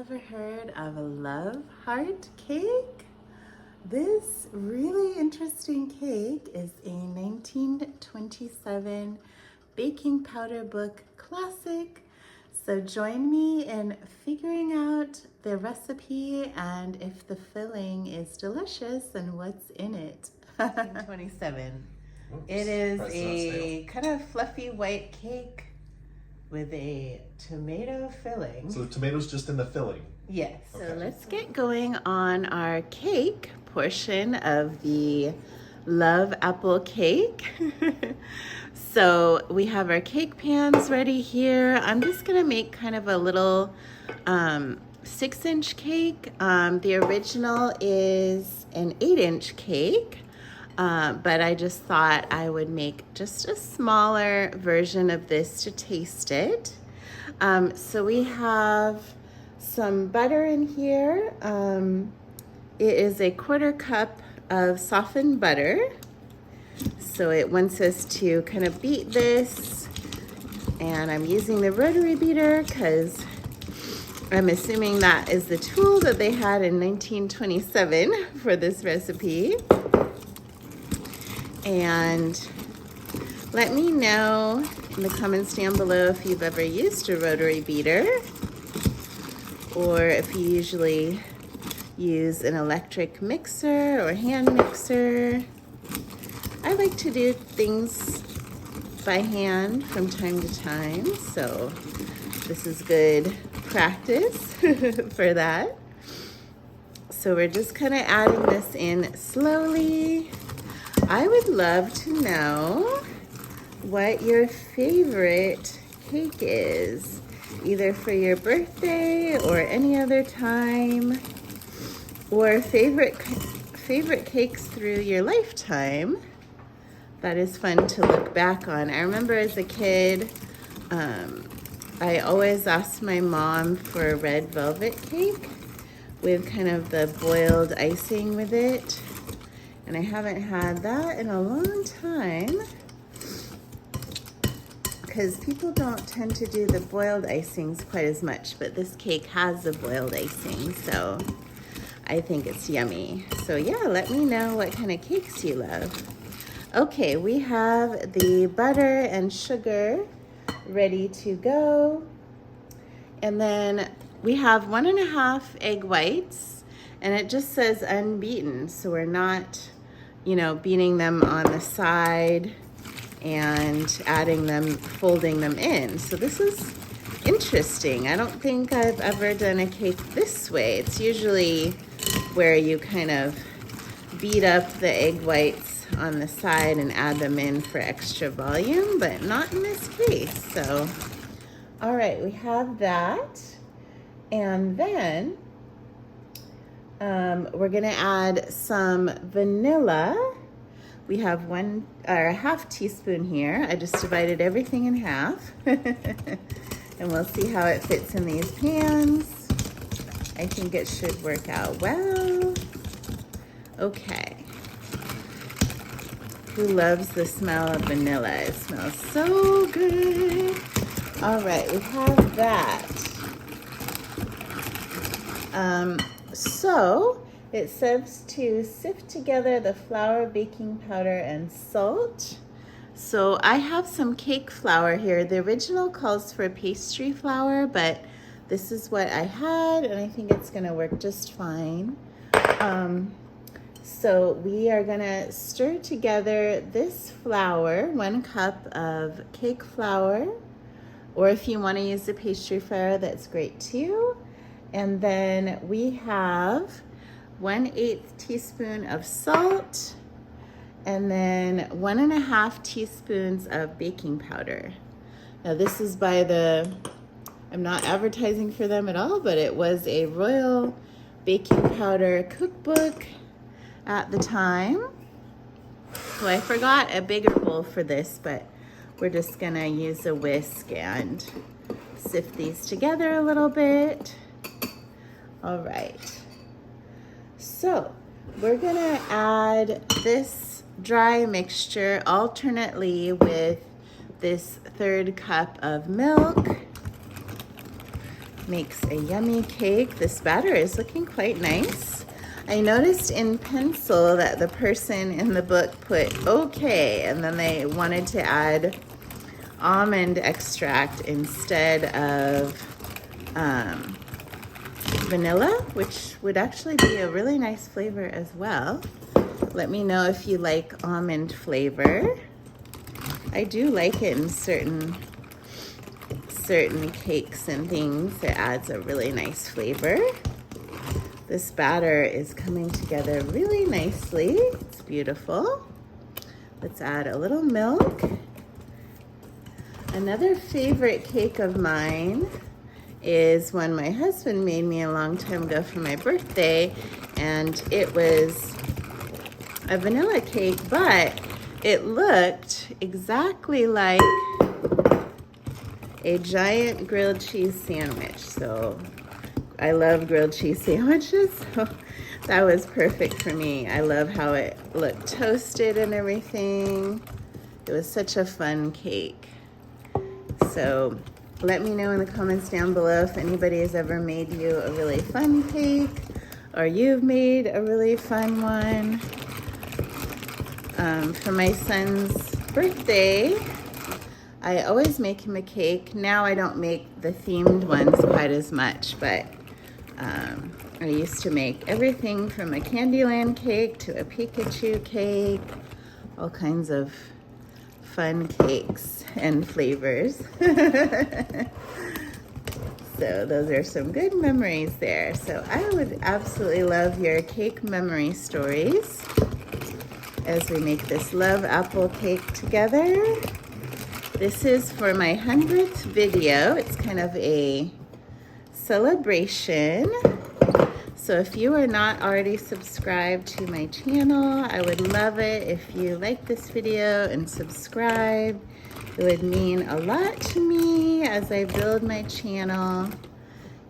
ever heard of a love heart cake? This really interesting cake is a 1927 baking powder book classic. So join me in figuring out the recipe and if the filling is delicious and what's in it. 1927. It is a kind of fluffy white cake with a tomato filling. So the tomato's just in the filling? Yes. Okay. So let's get going on our cake portion of the love apple cake. So we have our cake pans ready here. I'm just gonna make kind of a little 6-inch cake. The original is an 8-inch cake. But I just thought I would make just a smaller version of this to taste it. So we have some butter in here. It is a 1/4 cup of softened butter. So it wants us to kind of beat this. And I'm using the rotary beater because I'm assuming that is the tool that they had in 1927 for this recipe. And let me know in the comments down below if you've ever used a rotary beater or if you usually use an electric mixer or hand mixer. I like to do things by hand from time to time, so this is good practice for that. So we're just kind of adding this in slowly. I would love to know what your favorite cake is, either for your birthday or any other time, or favorite cakes through your lifetime. That is fun to look back on. I remember as a kid, I always asked my mom for a red velvet cake with kind of the boiled icing with it. And I haven't had that in a long time because people don't tend to do the boiled icings quite as much, but this cake has a boiled icing, so I think it's yummy. So yeah, let me know what kind of cakes you love. Okay, we have the butter and sugar ready to go. And then we have 1.5 egg whites, and it just says unbeaten, so we're not beating them on the side and adding them, folding them in. So this is interesting. I don't think I've ever done a cake this way. It's usually where you kind of beat up the egg whites on the side and add them in for extra volume, but not in this case. So, all right, we have that. And then we're gonna add some vanilla. We have 1.5 teaspoon here. I just divided everything in half. And we'll see how it fits in these pans. I think it should work out well. Okay. Who loves the smell of vanilla? It smells so good. All right, we have that. So it says to sift together the flour, baking powder, and salt. So I have some cake flour here. The original calls for pastry flour, but this is what I had, and I think it's gonna work just fine. So we are gonna stir together this flour, 1 cup of cake flour, or if you wanna use the pastry flour, that's great too. And then we have 1/8 teaspoon of salt, and then 1.5 teaspoons of baking powder. Now this is by I'm not advertising for them at all, but it was a Royal Baking Powder Cookbook at the time. So I forgot a bigger bowl for this, but we're just gonna use a whisk and sift these together a little bit. All right, so we're gonna add this dry mixture alternately with this 1/3 cup of milk. makes a yummy cake. This batter is looking quite nice. I noticed in pencil that the person in the book put okay, and then they wanted to add almond extract instead of vanilla, which would actually be a really nice flavor as well. Let me know if you like almond flavor. I do like it in certain cakes and things. It adds a really nice flavor. This batter is coming together really nicely. It's beautiful. Let's add a little milk. Another favorite cake of mine is one my husband made me a long time ago for my birthday, and it was a vanilla cake, but it looked exactly like a giant grilled cheese sandwich. So I love grilled cheese sandwiches, so that was perfect for me. I love how it looked toasted and everything. It was such a fun cake. So let me know in the comments down below if anybody has ever made you a really fun cake, or you've made a really fun one. For my son's birthday, I always make him a cake. Now I don't make the themed ones quite as much, but I used to make everything from a Candyland cake to a Pikachu cake, all kinds of fun cakes and flavors. So those are some good memories there. So I would absolutely love your cake memory stories as we make this love apple cake together. This is for my 100th video. It's kind of a celebration. So if you are not already subscribed to my channel, I would love it if you like this video and subscribe. It would mean a lot to me as I build my channel.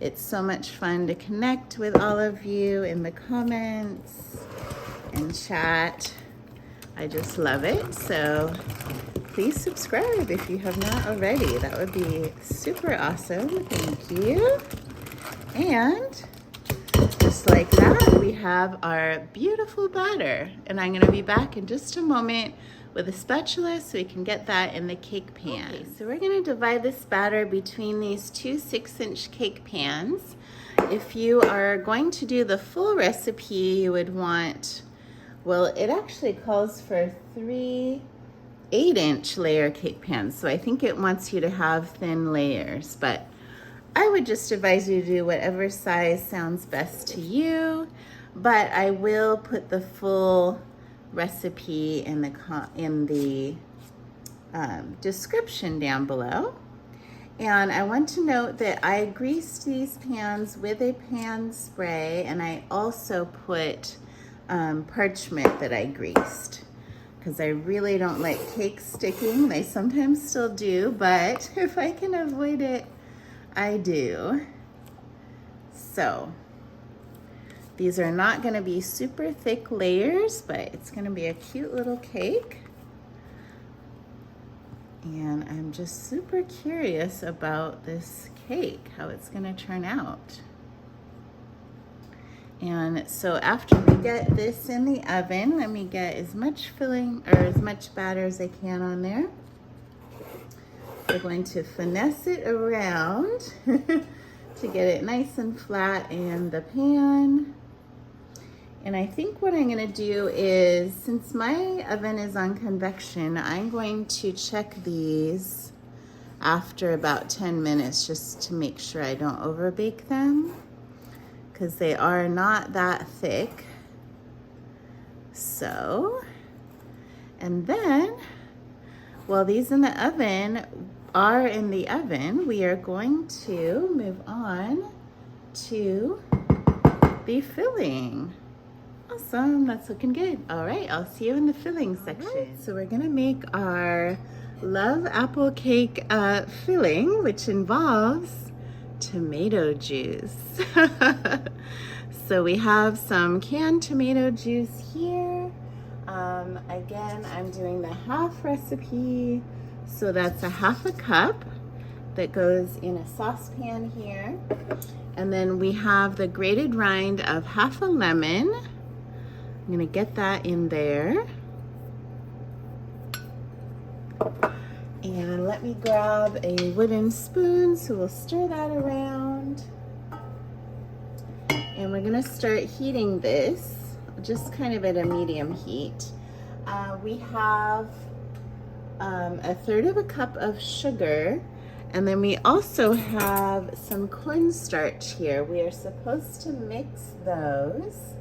It's so much fun to connect with all of you in the comments and chat. I just love it. So please subscribe if you have not already. That would be super awesome. Thank you. And just like that, we have our beautiful batter. And I'm gonna be back in just a moment with a spatula so we can get that in the cake pan. Okay, so we're gonna divide this batter between these two 6-inch cake pans. If you are going to do the full recipe, you would want, well, it actually calls for 3 8-inch layer cake pans. So I think it wants you to have thin layers, but I would just advise you to do whatever size sounds best to you, but I will put the full recipe in the description down below. And I want to note that I greased these pans with a pan spray, and I also put parchment that I greased because I really don't like cakes sticking. They sometimes still do, but if I can avoid it, I do. So these are not going to be super thick layers, but it's going to be a cute little cake. And I'm just super curious about this cake, how it's going to turn out. And so after we get this in the oven, let me get as much filling or as much batter as I can on there. We're going to finesse it around to get it nice and flat in the pan. And I think what I'm going to do is, since my oven is on convection, I'm going to check these after about 10 minutes just to make sure I don't overbake them, because they are not that thick. So, and then while these in the oven are in the oven, we are going to move on to the filling. Awesome, that's looking good. All right, I'll see you in the filling section. Right, so we're gonna make our love apple cake filling, which involves tomato juice. So we have some canned tomato juice here. Again, I'm doing the half recipe, so that's a half a cup. that goes in a saucepan here. And then we have the grated rind of half a lemon. I'm gonna get that in there. And let me grab a wooden spoon, so we'll stir that around. And we're gonna start heating this, just kind of at a medium heat. We have a third of a cup of sugar, and then we also have some cornstarch here. We are supposed to mix those.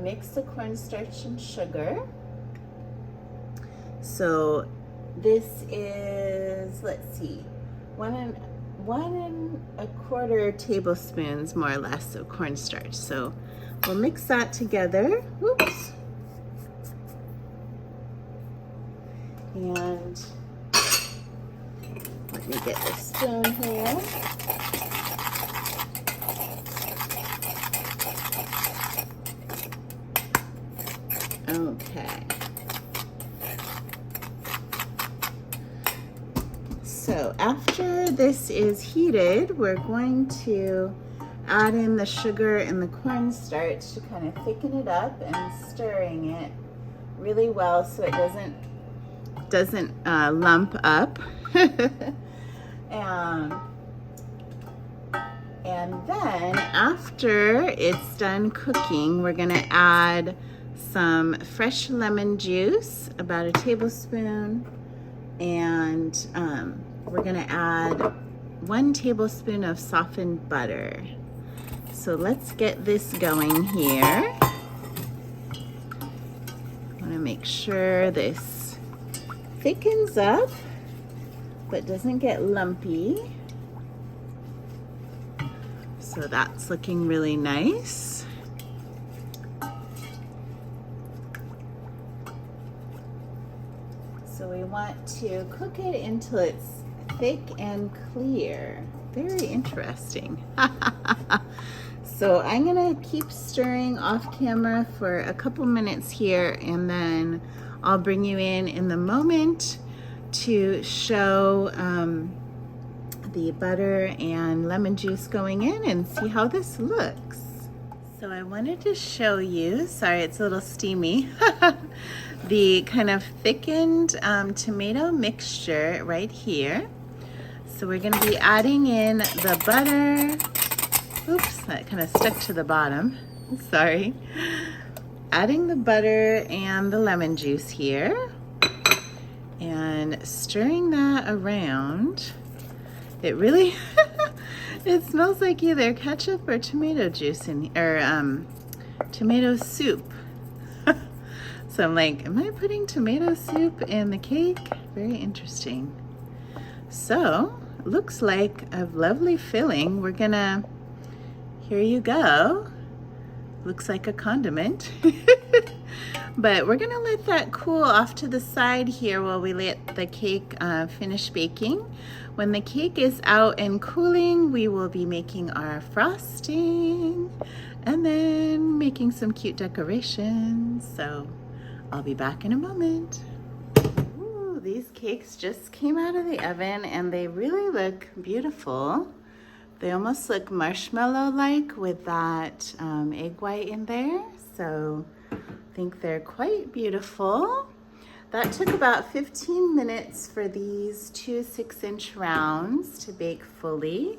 Mix the cornstarch and sugar. So this is, let's see, 1 1¼ tablespoons more or less of cornstarch. So we'll mix that together. Oops. And let me get the spoon here. Okay. So after this is heated, we're going to add in the sugar and the cornstarch to kind of thicken it up, and stirring it really well so it doesn't lump up. And then after it's done cooking, we're gonna add some fresh lemon juice, about a tablespoon, and we're gonna add 1 tablespoon of softened butter. So let's get this going here. I wanna make sure this thickens up but doesn't get lumpy. So that's looking really nice. So we want to cook it until it's thick and clear. Very interesting. So I'm gonna keep stirring off camera for a couple minutes here, and then I'll bring you in the moment to show the butter and lemon juice going in and see how this looks. So I wanted to show you, sorry it's a little steamy, the kind of thickened tomato mixture right here. So we're going to be adding in the butter. Oops, that kind of stuck to the bottom. Sorry. Adding the butter and the lemon juice here, and stirring that around. It really, it smells like either ketchup or tomato juice or tomato soup. So I'm like, am I putting tomato soup in the cake? Very interesting. So it looks like a lovely filling. We're gonna, here you go. Looks like a condiment. But we're gonna let that cool off to the side here while we let the cake finish baking. When the cake is out and cooling, we will be making our frosting and then making some cute decorations. So I'll be back in a moment. Ooh, these cakes just came out of the oven and they really look beautiful. They almost look marshmallow-like with that egg white in there. So I think they're quite beautiful. That took about 15 minutes for these 2 6-inch rounds to bake fully.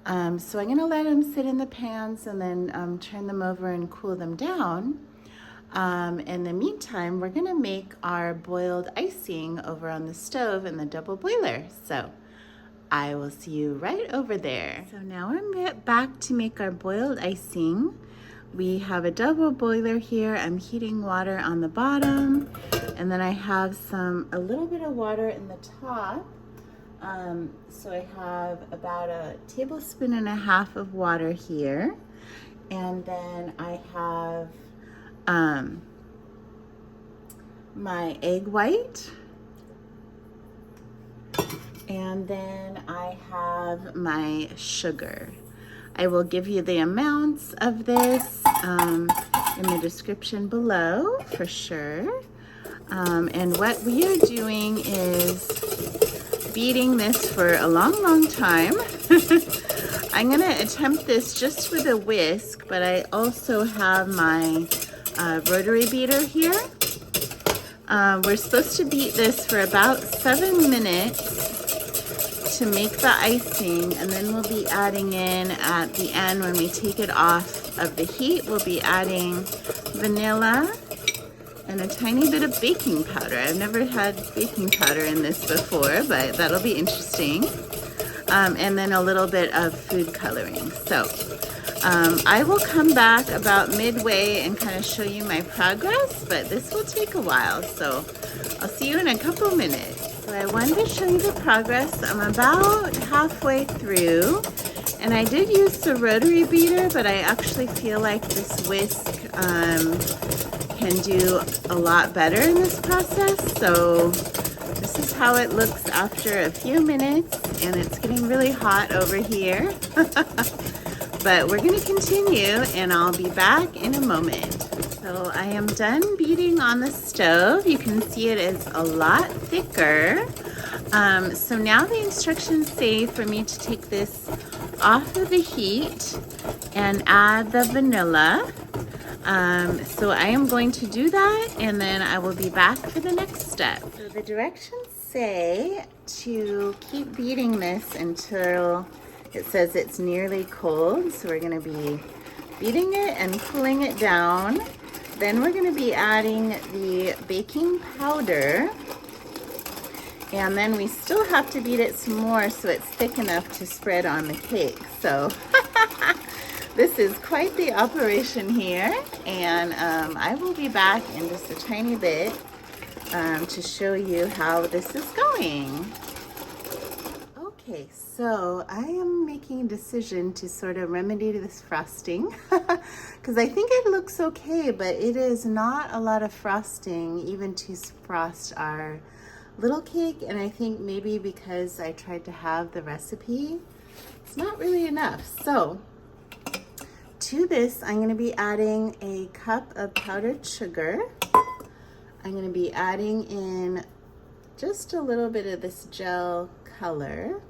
So I'm gonna let them sit in the pans and then turn them over and cool them down. In the meantime, we're gonna make our boiled icing over on the stove in the double boiler. So I will see you right over there. So now we're back to make our boiled icing. We have a double boiler here. I'm heating water on the bottom, and then I have a little bit of water in the top. So I have about 1.5 tablespoons of water here, and then I have my egg white, and then I have my sugar. I will give you the amounts of this in the description below for sure. And what we are doing is beating this for a long time. I'm gonna attempt this just with a whisk, but I also have my rotary beater here. We're supposed to beat this for about 7 minutes to make the icing, and then we'll be adding in at the end when we take it off of the heat, we'll be adding vanilla and a tiny bit of baking powder. I've never had baking powder in this before, but that'll be interesting. And then a little bit of food coloring. So I will come back about midway and kind of show you my progress, but this will take a while. So I'll see you in a couple minutes. So I wanted to show you the progress. I'm about halfway through, and I did use the rotary beater, but I actually feel like this whisk can do a lot better in this process. So this is how it looks after a few minutes, and it's getting really hot over here. But we're gonna continue, and I'll be back in a moment. So I am done beating on the stove. You can see it is a lot thicker. So now the instructions say for me to take this off of the heat and add the vanilla. So I am going to do that, and then I will be back for the next step. So the directions say to keep beating this until it says it's nearly cold. So we're going to be beating it and cooling it down. Then we're going to be adding the baking powder, and then we still have to beat it some more so it's thick enough to spread on the cake. So this is quite the operation here, and I will be back in just a tiny bit to show you how this is going. Okay, so I am making a decision to sort of remedy this frosting because I think it looks okay, but it is not a lot of frosting even to frost our little cake, and I think maybe because I tried to have the recipe, it's not really enough. So to this, I'm going to be adding a cup of powdered sugar. I'm going to be adding in just a little bit of this gel color.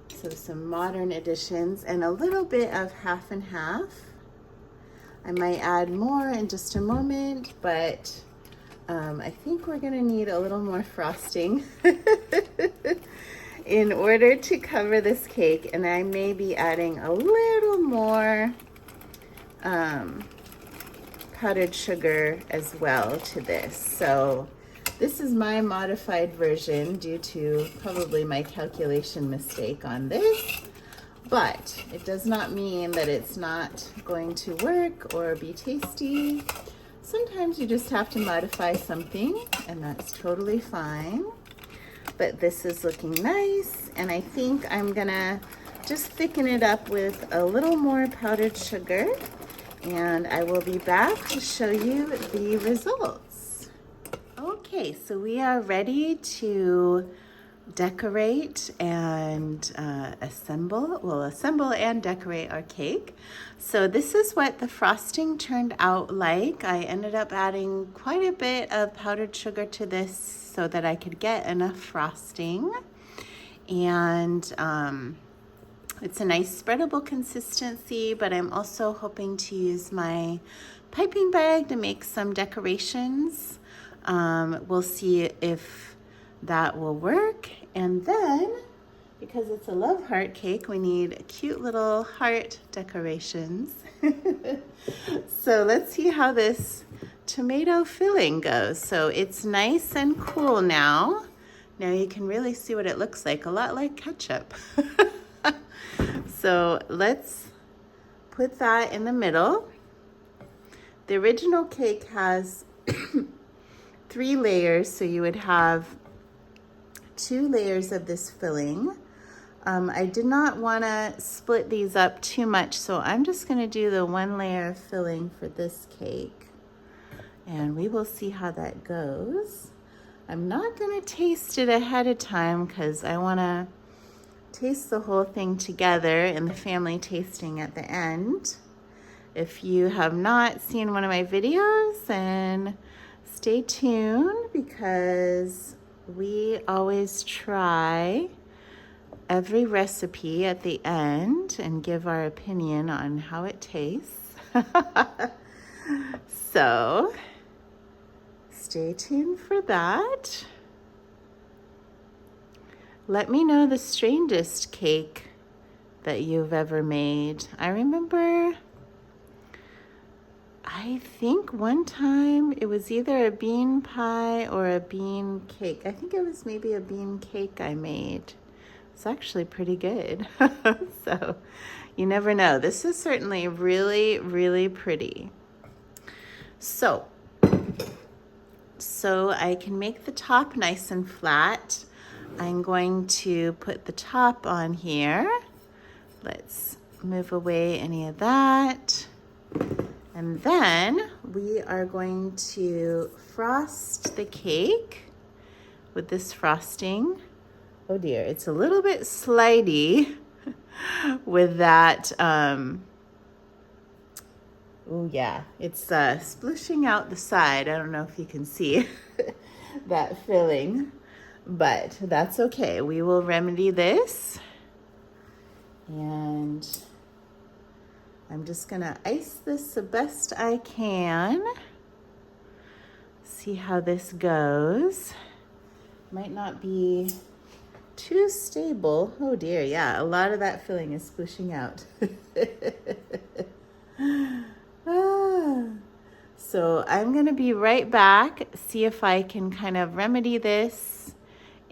So some modern additions, and a little bit of half and half. I might add more in just a moment, but I think we're going to need a little more frosting in order to cover this cake, and I may be adding a little more powdered sugar as well to this. So this is my modified version due to probably my calculation mistake on this, but it does not mean that it's not going to work or be tasty. Sometimes you just have to modify something, and that's totally fine. But this is looking nice, and I think I'm gonna just thicken it up with a little more powdered sugar, and I will be back to show you the results. Okay, so we are ready to decorate and assemble and decorate our cake. So this is what the frosting turned out like. I ended up adding quite a bit of powdered sugar to this so that I could get enough frosting, and it's a nice spreadable consistency, but I'm also hoping to use my piping bag to make some decorations. We'll see if that will work. And then, because it's a love heart cake, we need cute little heart decorations. So let's see how this tomato filling goes. So it's nice and cool now. Now you can really see what it looks like, a lot like ketchup. So let's put that in the middle. The original cake has 3 layers, so you would have 2 layers of this filling. I did not want to split these up too much, so I'm just going to do the 1 layer of filling for this cake, and we will see how that goes. I'm not going to taste it ahead of time because I want to taste the whole thing together in the family tasting at the end. If you have not seen one of my videos, then stay tuned because we always try every recipe at the end and give our opinion on how it tastes. So stay tuned for that. Let me know the strangest cake that you've ever made. I remember, I think one time it was either a bean pie or a bean cake. I think it was maybe a bean cake I made. It's actually pretty good. So you never know. This is certainly really, really pretty. So I can make the top nice and flat. I'm going to put the top on here. Let's move away any of that. And then we are going to frost the cake with this frosting. Oh dear, it's a little bit slidey with that. Oh yeah, it's splooshing out the side. I don't know if you can see that filling, but that's okay. We will remedy this. And I'm just gonna ice this the best I can. See how this goes. Might not be too stable. Oh dear, yeah, a lot of that filling is splooshing out. So I'm gonna be right back, see if I can kind of remedy this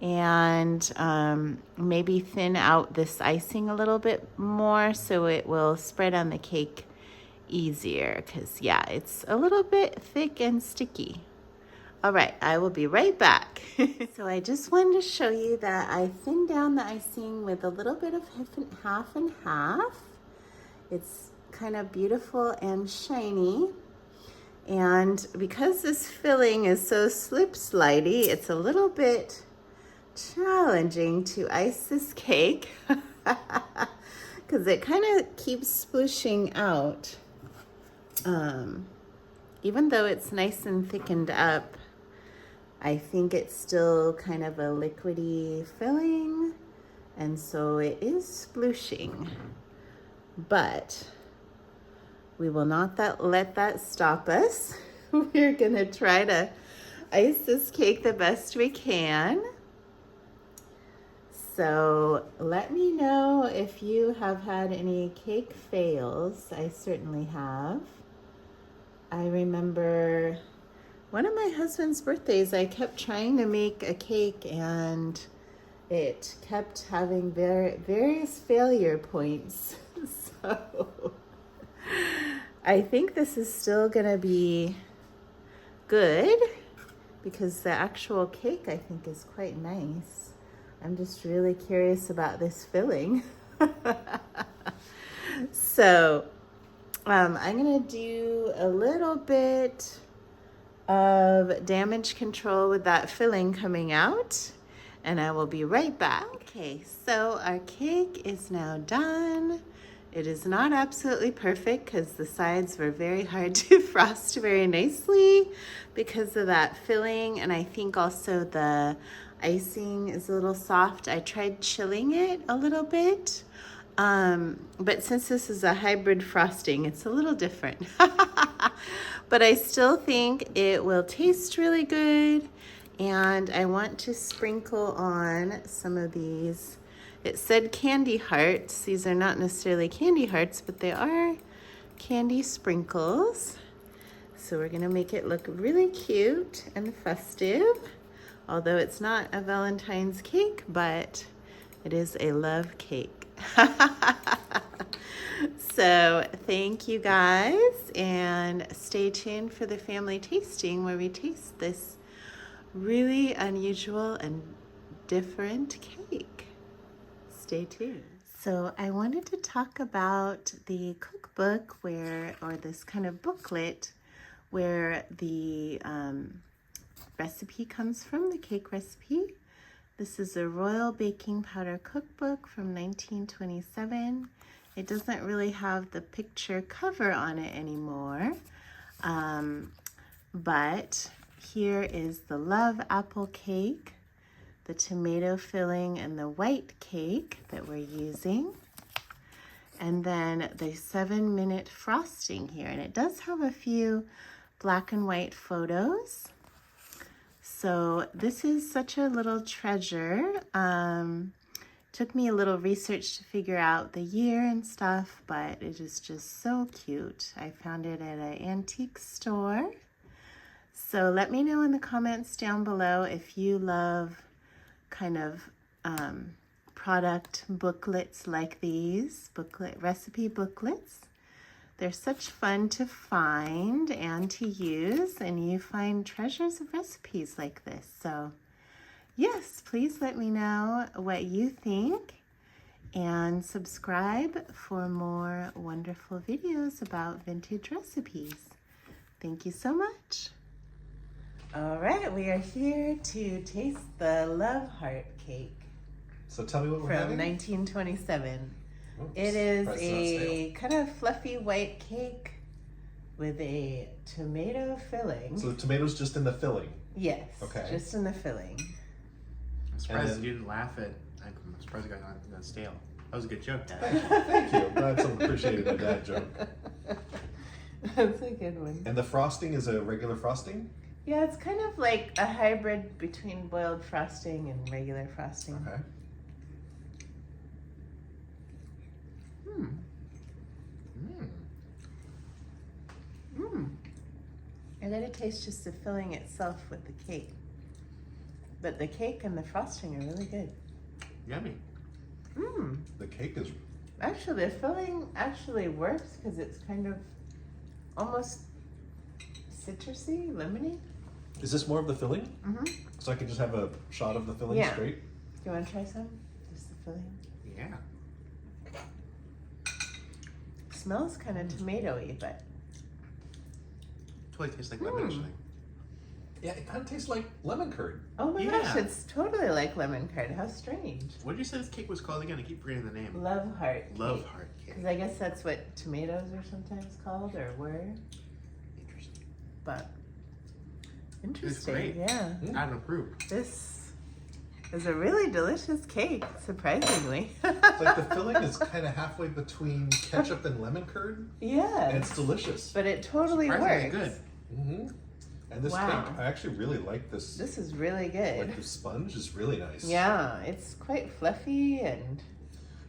and maybe thin out this icing a little bit more so it will spread on the cake easier, because yeah, it's a little bit thick and sticky. All right, I will be right back. So I just wanted to show you that I thinned down the icing with a little bit of half and half. It's kind of beautiful and shiny. And because this filling is so slip-slidey, it's a little bit challenging to ice this cake because it kind of keeps splooshing out. Even though it's nice and thickened up, I think it's still kind of a liquidy filling, and so it is splooshing. But we will not let that stop us. We're gonna try to ice this cake the best we can. So let me know if you have had any cake fails. I certainly have. I remember one of my husband's birthdays, I kept trying to make a cake and it kept having various failure points. So I think this is still gonna be good because the actual cake I think is quite nice. I'm just really curious about this filling. So I'm gonna do a little bit of damage control with that filling coming out, and I will be right back. Okay, so our cake is now done. It is not absolutely perfect because the sides were very hard to frost very nicely because of that filling, and I think also the icing is a little soft. I tried chilling it a little bit, but since this is a hybrid frosting, it's a little different. But I still think it will taste really good, and I want to sprinkle on some of these. It said candy hearts. These are not necessarily candy hearts, but they are candy sprinkles. So we're gonna make it look really cute and festive, although it's not a Valentine's cake, but it is a love cake. So thank you guys, and stay tuned for the family tasting where we taste this really unusual and different cake. Stay tuned. So I wanted to talk about the cookbook or this kind of booklet where the recipe comes from, the cake recipe. This is a Royal Baking Powder Cookbook from 1927. It doesn't really have the picture cover on it anymore, but here is the Love Apple Cake. the tomato filling and the white cake that we're using. And then the 7-minute frosting here. And it does have a few black and white photos. So this is such a little treasure. Took me a little research to figure out the year and stuff, but it is just so cute. I found it at an antique store. So let me know in the comments down below if you love kind of product booklets like these, recipe booklets. They're such fun to find and to use, and you find treasures of recipes like this. So yes, please let me know what you think and subscribe for more wonderful videos about vintage recipes. Thank you so much. All right, we are here to taste the Love Heart cake. So tell me what we're from having. 1927. Oops, It is price is a kind of fluffy white cake with a tomato filling. So the tomatoes just in the filling. Yes, Okay. just in the filling. I'm surprised then- you didn't laugh at. I'm surprised you got stale. That was a good joke. Thank you. I'm glad someone appreciated my dad joke. That's a good one. And the frosting is a regular frosting? Yeah, it's kind of like a hybrid between boiled frosting and regular frosting. Okay. And then it tastes just the filling itself with the cake. But the cake and the frosting are really good. Yummy. The cake is, Actually, the filling actually works because it's kind of almost citrusy, lemony. is this more of the filling? Mm-hmm. So I can just have a shot of the filling Yeah. straight? You want to try some? Just the filling. Yeah. Smells kind of tomatoey, but Totally tastes like lemon actually. Yeah, it kind of tastes like lemon curd. oh my Yeah. gosh, it's totally like lemon curd. How strange. What did you say this cake was called again? I keep forgetting the name. Love heart. Love heart cake. Because I guess that's what tomatoes are sometimes called or were. Interesting. But interesting. great. Yeah. I'd approve. This is a really delicious cake, surprisingly. It's like the filling is kind of halfway between ketchup and lemon curd, and Yeah. it's delicious. But it totally Surprisingly works. good. Mm-hmm. And this Wow. cake, I actually really like this. This is really good. Like the sponge is really nice. Yeah, it's quite fluffy and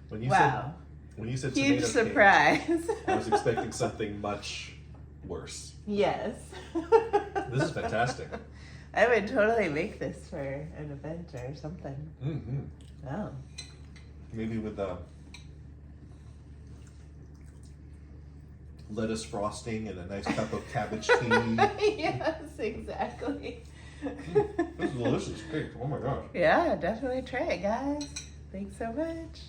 When you wow. when you said Huge tomato surprise. cake, I was expecting something much worse. Yes. This is fantastic. I would totally make this for an event or something. Mm-hmm. Wow. Maybe with lettuce frosting and a nice cup of cabbage tea. Yes, exactly. This is delicious cake. Oh my gosh. Yeah, definitely try it, guys. Thanks so much.